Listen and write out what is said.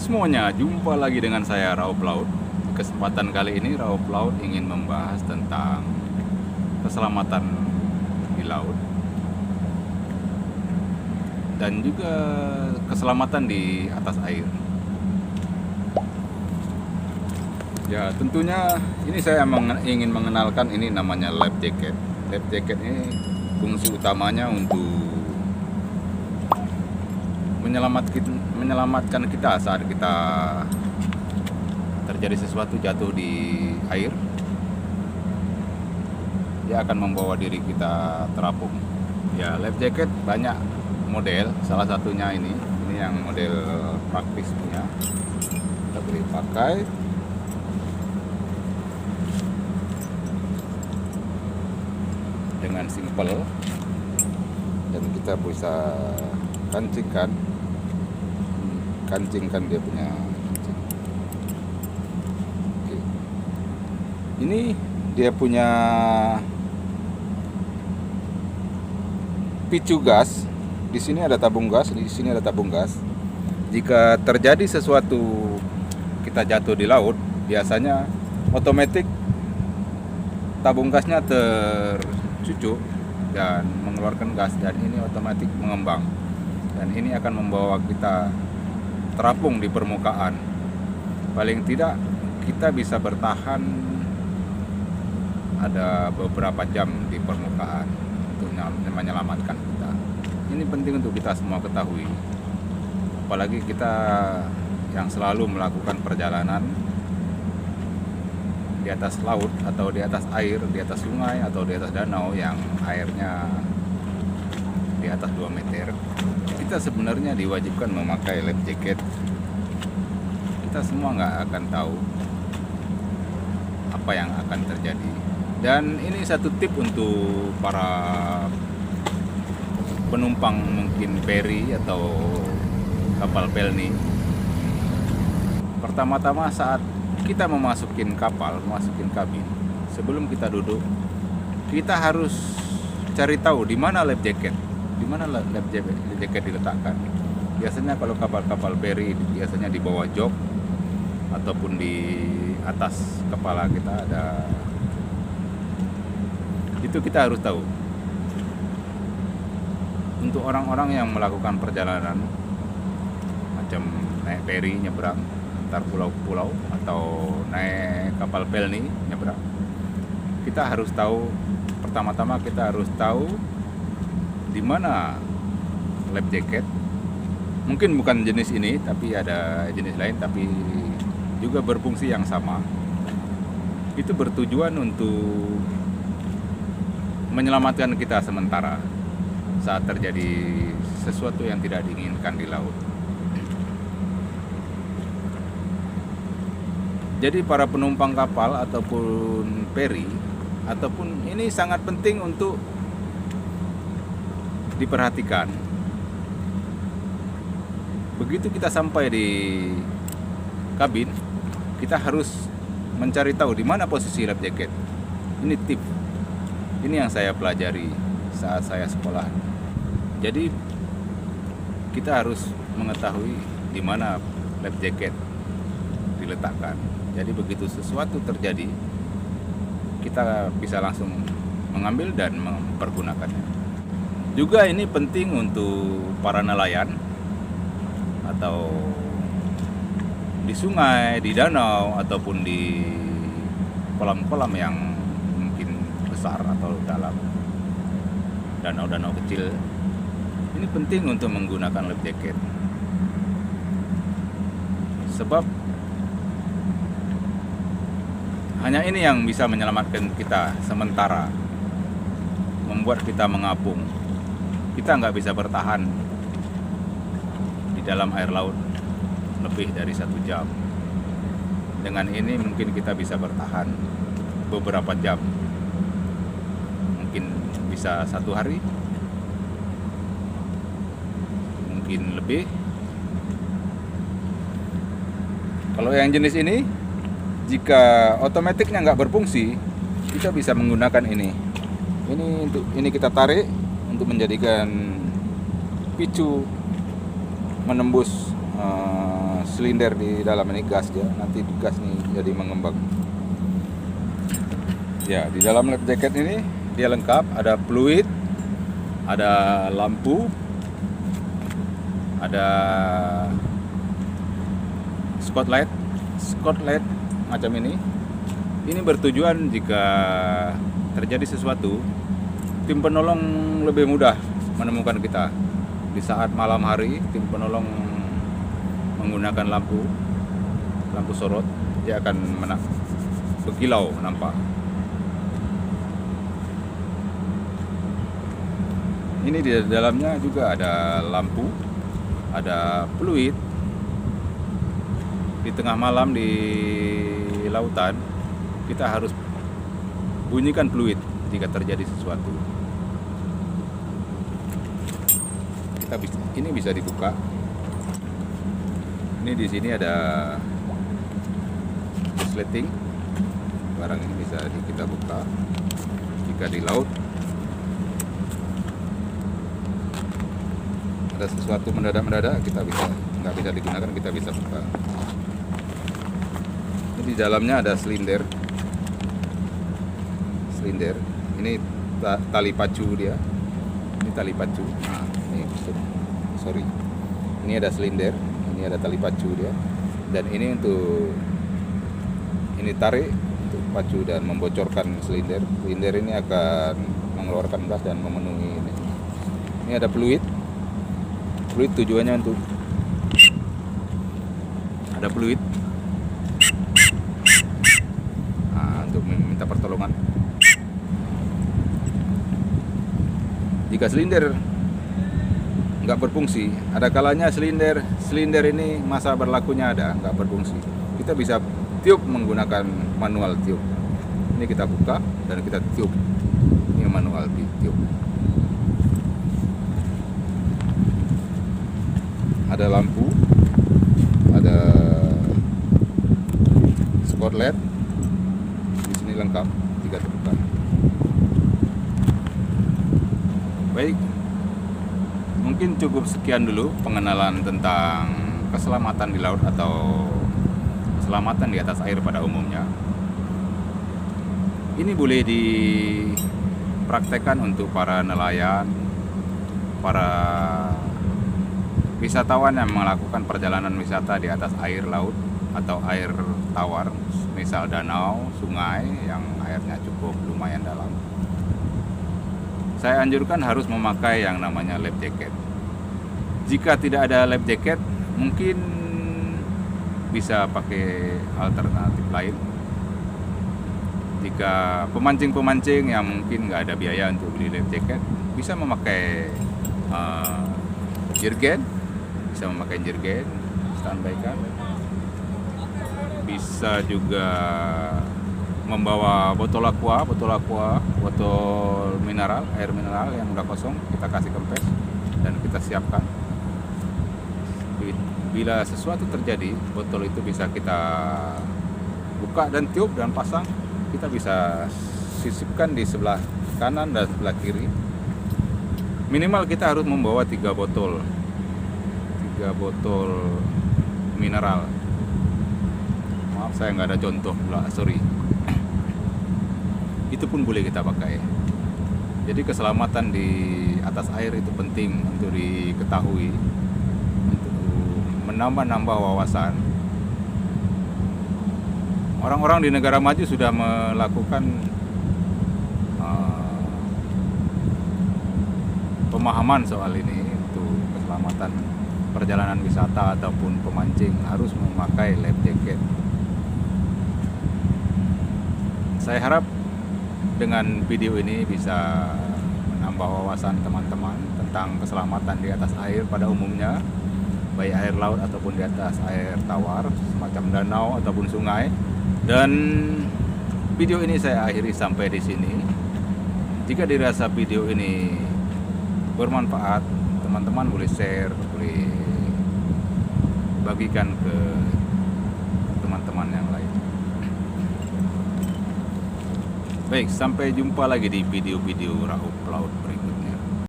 semuanya, jumpa lagi dengan saya Raup Laut. Kesempatan kali ini Raup Laut ingin membahas tentang keselamatan di laut dan juga keselamatan di atas air. Ya, tentunya ini saya ingin mengenalkan ini namanya life jacket. Life jacket ini fungsi utamanya untuk menyelamatkan kita saat kita terjadi sesuatu jatuh di air. Dia akan membawa diri kita terapung. Ya, life jacket banyak model, salah satunya ini yang model praktis punya. Kita boleh pakai dengan simple dan kita bisa kancingkan dia punya kancing. Oke. Ini dia punya picu gas. Di sini ada tabung gas, di sini ada tabung gas. Jika terjadi sesuatu kita jatuh di laut, biasanya otomatis tabung gasnya tercucuk dan mengeluarkan gas, dan ini otomatis mengembang, dan ini akan membawa kita terapung di permukaan. Paling tidak kita bisa bertahan ada beberapa jam di permukaan untuk menyelamatkan kita. Ini penting untuk kita semua ketahui, apalagi kita yang selalu melakukan perjalanan di atas laut atau di atas air, di atas sungai atau di atas danau yang airnya di atas 2 meter. Kita sebenarnya diwajibkan memakai life jacket. Kita semua nggak akan tahu apa yang akan terjadi. Dan ini satu tip untuk para penumpang mungkin ferry atau kapal pelni. Pertama-tama saat kita memasukin kapal, memasukin kabin, sebelum kita duduk, kita harus cari tahu di mana life jacket. Di mana life jacket diletakkan. Biasanya kalau kapal-kapal ferry biasanya di bawah jok ataupun di atas kepala kita ada. Itu kita harus tahu. Untuk orang-orang yang melakukan perjalanan macam naik ferry nyebrang antar pulau-pulau atau naik kapal pelni nyebrang, kita harus tahu, pertama-tama kita harus tahu di mana life jacket. Mungkin bukan jenis ini, tapi ada jenis lain, tapi juga berfungsi yang sama. Itu bertujuan untuk menyelamatkan kita sementara saat terjadi sesuatu yang tidak diinginkan di laut. Jadi para penumpang kapal ataupun ferry ataupun ini sangat penting untuk diperhatikan. Begitu kita sampai di kabin, kita harus mencari tahu di mana posisi life jacket. Ini tip. Ini yang saya pelajari saat saya sekolah. Jadi kita harus mengetahui di mana life jacket diletakkan. Jadi begitu sesuatu terjadi, kita bisa langsung mengambil dan mempergunakannya. Juga ini penting untuk para nelayan atau di sungai, di danau ataupun di kolam-kolam yang mungkin besar atau dalam danau-danau kecil. Ini penting untuk menggunakan life jacket. Sebab hanya ini yang bisa menyelamatkan kita sementara, membuat kita mengapung. Kita nggak bisa bertahan di dalam air laut lebih dari 1 jam. Dengan ini mungkin kita bisa bertahan beberapa jam, mungkin bisa 1 hari, mungkin lebih. Kalau yang jenis ini, jika otomatiknya nggak berfungsi, kita bisa menggunakan ini. Ini kita tarik untuk menjadikan picu menembus silinder di dalam ini gas ya, nanti gas nih jadi mengembang. Ya, di dalam life jacket ini dia lengkap, ada fluid, ada lampu, ada spotlight macam ini. Ini bertujuan jika terjadi sesuatu, tim penolong lebih mudah menemukan kita. Di saat malam hari, tim penolong menggunakan lampu sorot, dia akan berkilau nampak. Ini di dalamnya juga ada lampu, ada fluid. Di tengah malam di lautan, kita harus bunyikan fluid jika terjadi sesuatu. Ini bisa dibuka. Ini di sini ada resleting. Barang ini bisa kita buka. Jika di laut ada sesuatu mendadak, nggak bisa digunakan, kita bisa buka. Ini di dalamnya ada silinder. Ini tali pacu dia. Ini tali pacu. Nah, ini ada silinder. Ini ada tali pacu dia. Dan ini ini tarik untuk pacu dan membocorkan silinder. Silinder ini akan mengeluarkan gas dan memenuhi ini. Ini ada fluid. Fluid tujuannya untuk ada fluid. Untuk meminta pertolongan. Jika silinder nggak berfungsi, ada kalanya silinder ini masa berlakunya nggak berfungsi. Kita bisa tiup menggunakan manual tiup. Ini kita buka dan kita tiup. Ini manual tiup. Ada lampu, ada spotlight. Di sini lengkap, tiga terbuka. Baik, mungkin cukup sekian dulu pengenalan tentang keselamatan di laut atau keselamatan di atas air pada umumnya. Ini boleh dipraktekkan untuk para nelayan, para wisatawan yang melakukan perjalanan wisata di atas air laut atau air tawar, misal danau, sungai yang airnya cukup lumayan dalam. Saya anjurkan harus memakai yang namanya life jacket. Jika tidak ada life jacket, mungkin bisa pakai alternatif lain. Jika pemancing-pemancing yang mungkin nggak ada biaya untuk beli life jacket, bisa memakai jirgen, standby kan. Bisa juga membawa botol aqua, botol mineral, air mineral yang udah kosong, kita kasih kempes dan kita siapkan. Bila sesuatu terjadi, botol itu bisa kita buka dan tiup dan pasang. Kita bisa sisipkan di sebelah kanan dan sebelah kiri. Minimal kita harus membawa 3 botol mineral. Maaf, saya nggak ada contoh, sorry. Itu pun boleh kita pakai. Jadi keselamatan di atas air itu penting untuk diketahui, untuk menambah wawasan. Orang-orang di negara maju sudah melakukan pemahaman soal ini untuk keselamatan perjalanan wisata ataupun pemancing harus memakai life jacket. Saya harap dengan video ini bisa menambah wawasan teman-teman tentang keselamatan di atas air pada umumnya, baik air laut ataupun di atas air tawar, semacam danau ataupun sungai. Dan video ini saya akhiri sampai di sini. Jika dirasa video ini bermanfaat, teman-teman boleh share, boleh bagikan ke teman-teman yang lain. Baik, sampai jumpa lagi di video-video Raup Laut.